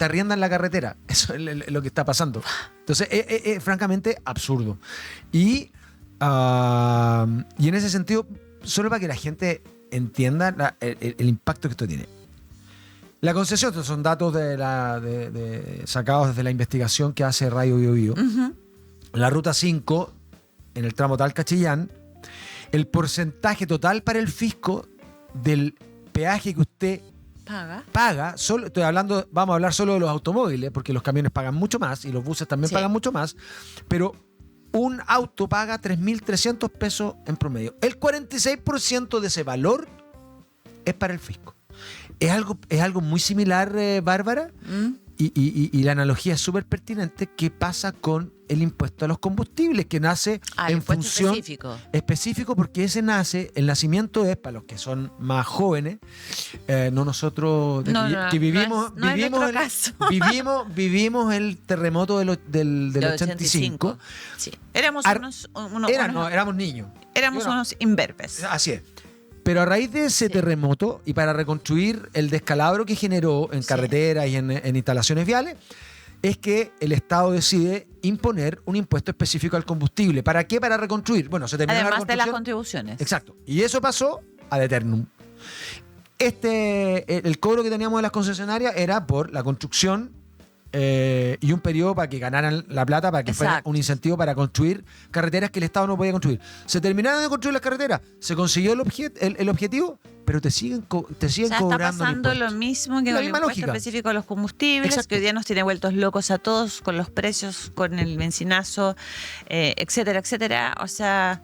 arriendan la carretera. Eso es lo que está pasando. Entonces, es francamente absurdo. Y en ese sentido, solo para que la gente entienda el impacto que esto tiene. La concesión, estos son datos sacados desde la investigación que hace Radio Biobío. La ruta 5, en el tramo Talca-Chillán, el porcentaje total para el fisco del peaje que usted paga, vamos a hablar solo de los automóviles, porque los camiones pagan mucho más y los buses también pagan mucho más, pero un auto paga 3.300 pesos en promedio. El 46% de ese valor es para el fisco. Es algo muy similar, Bárbara, y la analogía es súper pertinente. ¿Qué pasa con el impuesto a los combustibles? Que nace en función específico, porque el nacimiento es, para los que son más jóvenes, no nosotros, que vivimos el terremoto del 85. Sí. Éramos éramos niños. Éramos unos imberbes. Así es. Pero a raíz de ese terremoto, y para reconstruir el descalabro que generó en carreteras y en instalaciones viales, es que el Estado decide imponer un impuesto específico al combustible. ¿Para qué? Para reconstruir. Bueno, se terminó Además la de las reconstrucción. contribuciones. Exacto. Y eso pasó ad eternum. El cobro que teníamos de las concesionarias era por la construcción y un periodo para que ganaran la plata, para que fuera Exacto. un incentivo para construir carreteras que el Estado no podía construir. Se terminaron de construir las carreteras, se consiguió el objetivo, pero te siguen O sea, está cobrando pasando el lo impuesto. mismo que La con el misma impuesto lógica. específico a los combustibles, Exacto. que hoy día nos tiene vueltos locos a todos con los precios, con el benzinazo, etcétera, etcétera. O sea,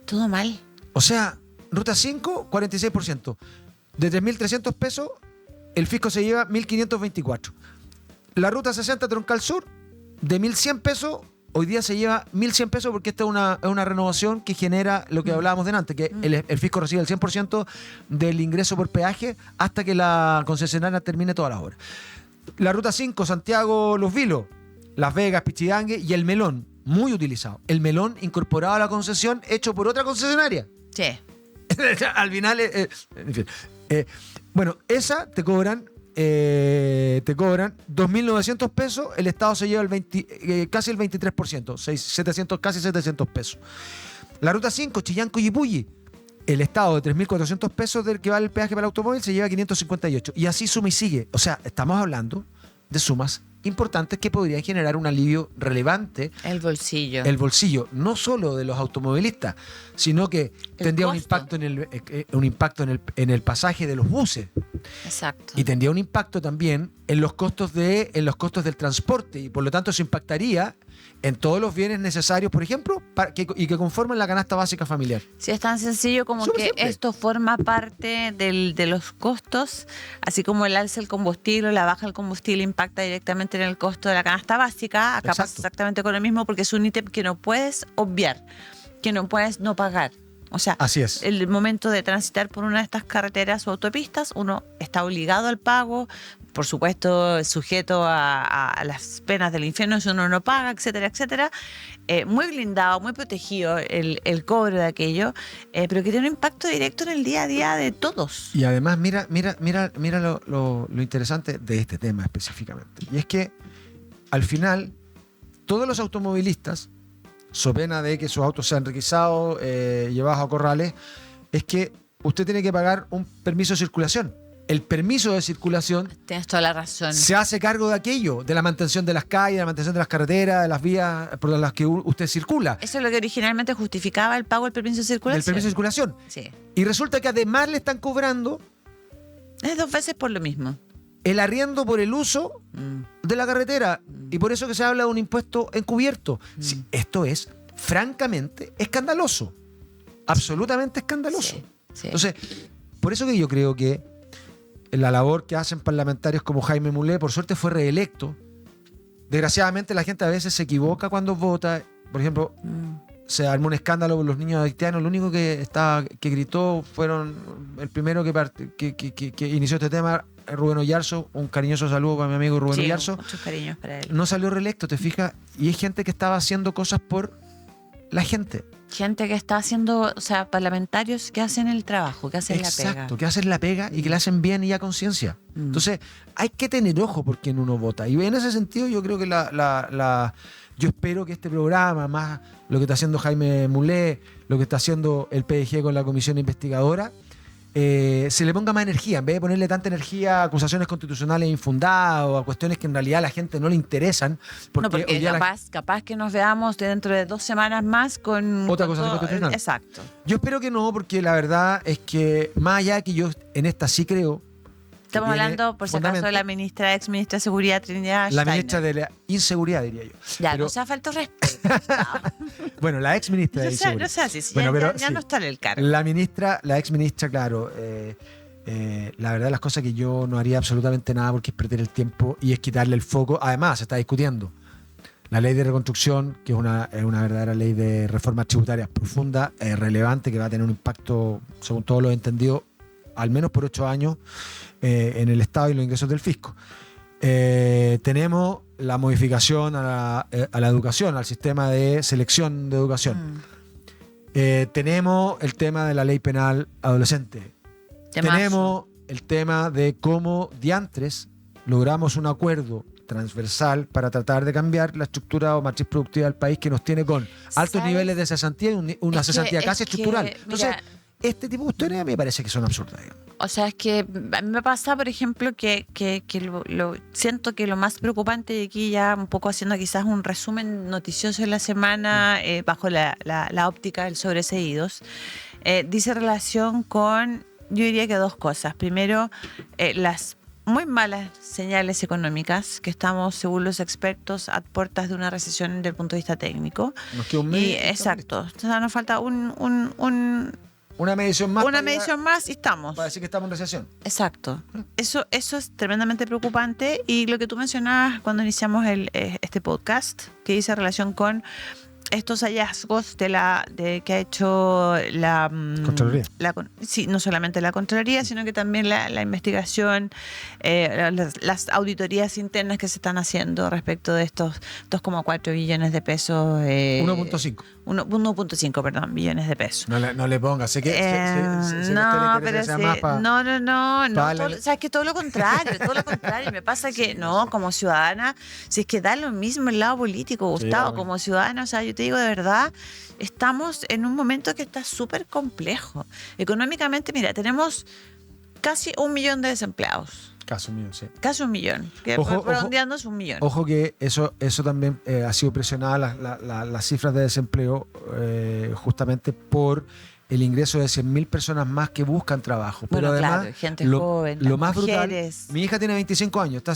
todo mal. O sea, ruta 5, 46%. De 3.300 pesos, el fisco se lleva 1.524. La ruta 60 Troncal Sur, de 1.100 pesos, hoy día se lleva 1.100 pesos porque esta es una renovación que genera lo que hablábamos delante, que el fisco recibe el 100% del ingreso por peaje hasta que la concesionaria termine todas las obras. La ruta 5, Santiago Los Vilos, Las Vegas, Pichidangue y el Melón, muy utilizado. El Melón incorporado a la concesión hecho por otra concesionaria. Sí. Al final, en fin. Bueno, esa te cobran 2.900 pesos, el Estado se lleva casi el 23%, 700, casi 700 pesos. La ruta 5, Chillán-Coyipulli, el Estado de 3.400 pesos del que vale el peaje para el automóvil se lleva 558. Y así suma y sigue. O sea, estamos hablando de sumas importantes que podrían generar un alivio relevante El bolsillo. el bolsillo, no solo de los automovilistas, sino que tendría un costo. impacto en el pasaje de los buses Exacto. y tendría un impacto también en los costos del transporte y por lo tanto se impactaría en todos los bienes necesarios, por ejemplo, y que conforman la canasta básica familiar. Sí, es tan sencillo como Súper que simple. esto forma parte de los costos, así como el alza del combustible o la baja del combustible impacta directamente en el costo de la canasta básica. Acá pasa Exacto. exactamente con lo mismo porque es un ítem que no puedes obviar, que no puedes no pagar. O sea, Así es. el momento de transitar por una de estas carreteras o autopistas, uno está obligado al pago, por supuesto sujeto a las penas del infierno si uno no paga, etcétera, etcétera. Muy blindado, muy protegido el cobro de aquello, pero que tiene un impacto directo en el día a día de todos. Y además, mira lo interesante de este tema específicamente. Y es que, al final, todos los automovilistas, so pena de que sus autos sean requisados, llevados a corrales, es que usted tiene que pagar un permiso de circulación. El permiso de circulación Tienes toda la razón. se hace cargo de aquello, de la mantención de las calles, de la mantención de las carreteras, de las vías por las que usted circula. Eso es lo que originalmente justificaba el pago del permiso de circulación. El permiso de circulación. Sí. Y resulta que además le están cobrando Es 2 veces por lo mismo. el arriendo por el uso de la carretera. Y por eso que se habla de un impuesto encubierto. Sí, esto es francamente escandaloso. Absolutamente escandaloso. Sí, sí. Entonces, por eso que yo creo que la labor que hacen parlamentarios como Jaime Mulé, por suerte fue reelecto. Desgraciadamente la gente a veces se equivoca cuando vota. Por ejemplo, se armó un escándalo por los niños haitianos. Lo único que gritó fueron el primero que inició este tema, Rubén Oyarzo. Un cariñoso saludo para mi amigo Rubén Sí, Oyarzo. muchos cariños para él. No salió reelecto, te fijas, y hay gente que estaba haciendo cosas por la gente. Gente que está haciendo, o sea, parlamentarios que hacen el trabajo, que hacen la pega. Exacto, que hacen la pega y que la hacen bien y a conciencia. Entonces, hay que tener ojo por quién uno vota. Y en ese sentido, yo creo que yo espero que este programa, más lo que está haciendo Jaime Mulé, lo que está haciendo el PDG con la comisión investigadora, se le ponga más energía, en vez de ponerle tanta energía a acusaciones constitucionales infundadas o a cuestiones que en realidad a la gente no le interesan. Porque, No, porque hoy día capaz que nos veamos dentro de 2 semanas más con Otra con cosa todo- constitucional. Exacto. yo espero que no, porque la verdad es que más allá de que yo en esta sí creo. que Estamos tiene hablando, por si acaso, de la ex ministra de Seguridad, Trinidad la Steiner. ministra de la inseguridad, diría yo. Ya, Pero, no sea falta de respeto. bueno, la ex ministra de No sea inseguridad. así, si Bueno, ya, pero ya sí. no está en el cargo. La ex ministra, claro. La verdad, las cosas que yo no haría absolutamente nada porque es perder el tiempo y es quitarle el foco. Además, se está discutiendo la ley de reconstrucción, que es una verdadera ley de reformas tributarias profunda, relevante, que va a tener un impacto, según todos los entendidos, al menos por 8 años en el Estado y los ingresos del fisco. Tenemos la modificación a la educación, al sistema de selección de educación. Tenemos el tema de la ley penal adolescente. Temazo. Tenemos el tema de cómo diantres logramos un acuerdo transversal para tratar de cambiar la estructura o matriz productiva del país, que nos tiene con altos ¿Sabes? niveles de cesantía y una cesantía casi estructural. Mira, Entonces, este tipo de cuestiones me parece que son absurdas. Digamos. o sea, es que a mí me pasa, por ejemplo, que siento que lo más preocupante, y aquí ya un poco haciendo quizás un resumen noticioso de la semana bajo la óptica del sobreseídos, dice relación con, yo diría que dos cosas. Primero, las muy malas señales económicas, que estamos, según los expertos, a puertas de una recesión desde el punto de vista técnico. Nos queda un mes. Y exacto, o sea, nos falta una medición más. una medición más y estamos. Para decir que estamos en recesión. Exacto. Eso es tremendamente preocupante. Y lo que tú mencionabas cuando iniciamos este podcast, que dice relación con estos hallazgos que ha hecho la Contraloría. Sí, no solamente la Contraloría, sino que también la investigación, las auditorías internas que se están haciendo respecto de estos 2,4 billones de pesos. 1.5. 1.5, perdón, billones de pesos. No le pongas. Sé que No, pero sí. No. Vale. Sabes que todo lo contrario. Me pasa que, no, como ciudadana, si es que da lo mismo el lado político, Gustavo, como ciudadana, o sea, yo te digo de verdad, estamos en un momento que está súper complejo. Económicamente, mira, tenemos casi 1 millón de desempleados. Casi 1 millón, sí. Casi 1 millón. Que redondeando es 1 millón. Ojo que eso también ha sido presionada las cifras de desempleo justamente por el ingreso de 100.000 personas más que buscan trabajo. Pero Bueno, además, claro, gente joven, lo las más mujeres. brutal, mi hija tiene 25 años, está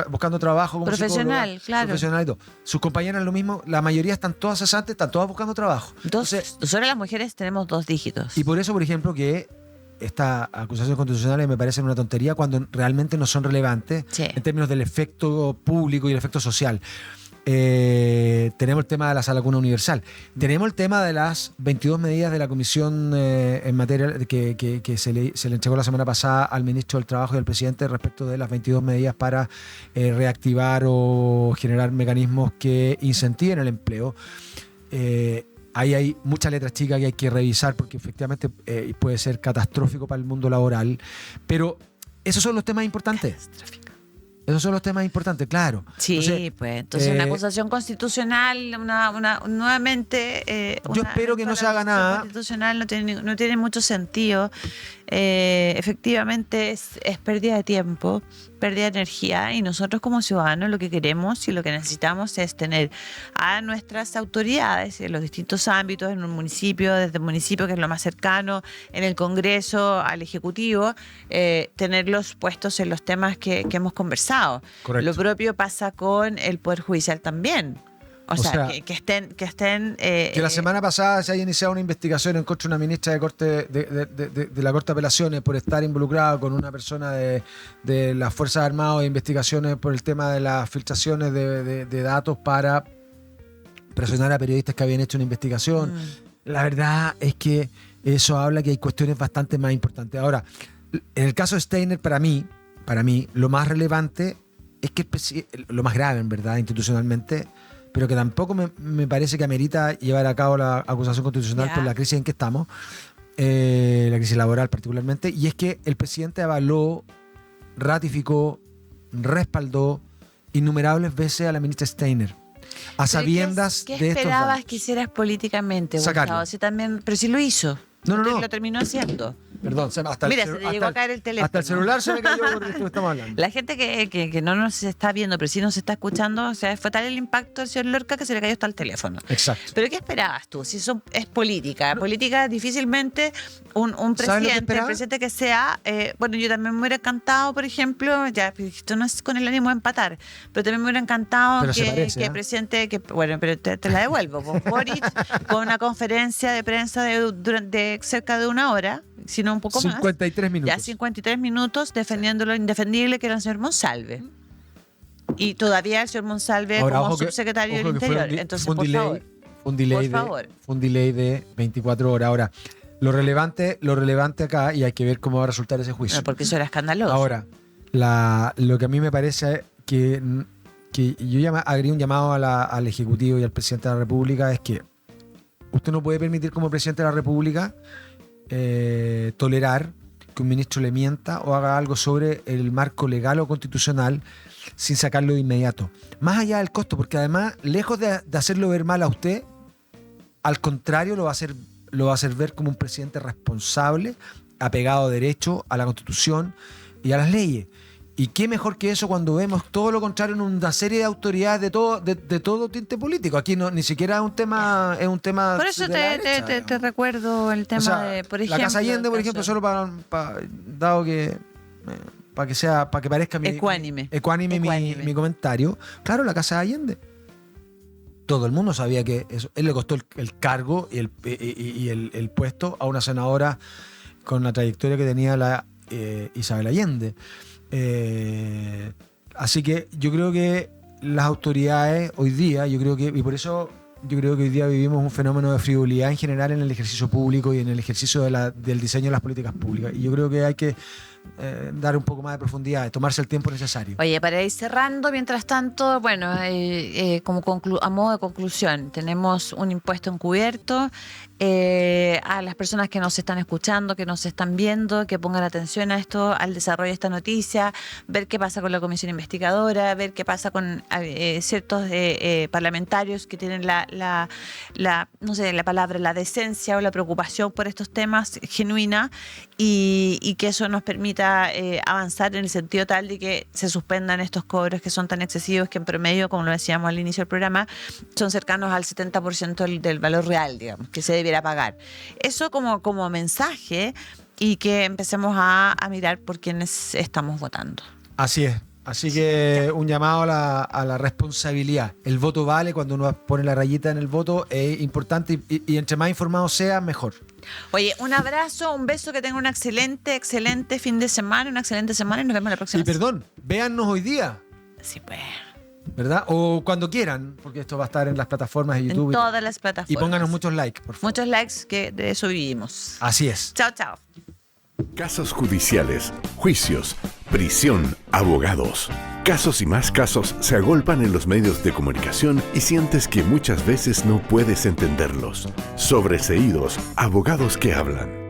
buscando trabajo como Profesional, psicóloga, claro. profesional y todo. Sus compañeras lo mismo, la mayoría están todas cesantes, están todas buscando trabajo. Nosotros las mujeres tenemos 2 dígitos. Y por eso, por ejemplo, que estas acusaciones constitucionales me parecen una tontería cuando realmente no son relevantes en términos del efecto público y el efecto social. Tenemos el tema de la sala cuna universal. Tenemos el tema de las 22 medidas de la Comisión en materia que se le entregó la semana pasada al ministro del Trabajo y al presidente respecto de las 22 medidas para reactivar o generar mecanismos que incentiven el empleo. Ahí hay muchas letras chicas que hay que revisar porque efectivamente puede ser catastrófico para el mundo laboral. Pero esos son los temas importantes. Esos son los temas importantes, claro. Sí, entonces una acusación constitucional, nuevamente... yo espero que no se haga nada. Constitucional no tiene mucho sentido. Efectivamente es pérdida de tiempo, pérdida de energía, y nosotros como ciudadanos lo que queremos y lo que necesitamos es tener a nuestras autoridades en los distintos ámbitos, en un municipio, desde el municipio que es lo más cercano, en el Congreso, al Ejecutivo, tenerlos puestos en los temas que hemos conversado. Correcto. Lo propio pasa con el Poder Judicial también. O sea, que estén... que la semana pasada se haya iniciado una investigación en contra de una ministra de la Corte de Apelaciones por estar involucrada con una persona de las Fuerzas Armadas, de investigaciones por el tema de las filtraciones de datos para presionar a periodistas que habían hecho una investigación. La verdad es que eso habla que hay cuestiones bastante más importantes. Ahora, en el caso de Steiner, para mí, lo más relevante es que lo más grave, en verdad, institucionalmente, pero que tampoco me parece que amerita llevar a cabo la acusación constitucional por la crisis en que estamos, la crisis laboral particularmente, y es que el presidente avaló, ratificó, respaldó innumerables veces a la ministra Steiner, a sabiendas de estos ¿Qué esperabas datos. que hicieras políticamente, Sacarlo. Gustavo? Sí, también, pero sí lo hizo. No. Lo terminó haciendo. Perdón, Mira, se te llegó a caer el teléfono. Hasta el celular se me cayó por esto que estamos hablando. La gente que no nos está viendo, pero sí nos está escuchando, o sea, fue tal el impacto del señor Lorca que se le cayó hasta el teléfono. Exacto. ¿Pero qué esperabas tú? Si eso es política. Política, difícilmente un presidente, el presidente que sea... bueno, yo también me hubiera encantado, por ejemplo, ya, esto no es con el ánimo de empatar, pero también me hubiera encantado que el presidente... bueno, pero te la devuelvo. Boric, con una conferencia de prensa de cerca de 1 hora, si no un poco más. 53 minutos. Ya 53 minutos defendiendo lo indefendible que era el señor Monsalve. Y todavía el señor Monsalve como subsecretario del Interior. Entonces, por favor. Fue un delay de 24 horas. Ahora, lo relevante acá, y hay que ver cómo va a resultar ese juicio. No, porque eso era escandaloso. Ahora, lo que a mí me parece que yo haría un llamado al Ejecutivo y al Presidente de la República es que usted no puede permitir como Presidente de la República tolerar que un ministro le mienta o haga algo sobre el marco legal o constitucional sin sacarlo de inmediato. Más allá del costo, porque además, lejos de hacerlo ver mal a usted, al contrario, lo va a hacer ver como un presidente responsable, apegado a derecho, a la Constitución y a las leyes. Y qué mejor que eso cuando vemos todo lo contrario en una serie de autoridades de todo tinte político. Aquí ni siquiera es un tema Por eso de la derecha, te recuerdo el tema de, por ejemplo... La Casa Allende, por ejemplo, solo dado que... para que parezca ecuánime mi comentario. Claro, la Casa Allende. Todo el mundo sabía que él le costó el cargo y el puesto a una senadora con la trayectoria que tenía la Isabel Allende. Así que yo creo que las autoridades hoy día, y por eso yo creo que hoy día vivimos un fenómeno de frivolidad en general en el ejercicio público y en el ejercicio del diseño de las políticas públicas. Y yo creo que hay que dar un poco más de profundidad, tomarse el tiempo necesario. Oye, para ir cerrando, mientras tanto, bueno, a modo de conclusión, tenemos un impuesto encubierto. A las personas que nos están escuchando, que nos están viendo, que pongan atención a esto, al desarrollo de esta noticia, ver qué pasa con la comisión investigadora, ver qué pasa con ciertos parlamentarios que tienen no sé, la palabra, la decencia o la preocupación por estos temas genuina, y que eso nos permita avanzar en el sentido tal de que se suspendan estos cobros que son tan excesivos, que en promedio, como lo decíamos al inicio del programa, son cercanos al 70% del valor real, digamos, que se debiera pagar. Eso como mensaje, y que empecemos a mirar por quienes estamos votando. Así es. Así que un llamado a la responsabilidad. El voto vale, cuando uno pone la rayita en el voto es importante, y entre más informado sea, mejor. Oye, un abrazo, un beso, que tengan un excelente fin de semana, una excelente semana, y nos vemos la próxima. Y perdón, véannos hoy día. Sí, pues. ¿Verdad? O cuando quieran, porque esto va a estar en las plataformas de YouTube. En todas las plataformas. Y pónganos muchos likes, por favor. Muchos likes, que de eso vivimos. Así es. Chao, chao. Casos judiciales, juicios, prisión, abogados. Casos y más casos se agolpan en los medios de comunicación y sientes que muchas veces no puedes entenderlos. Sobreseídos, abogados que hablan.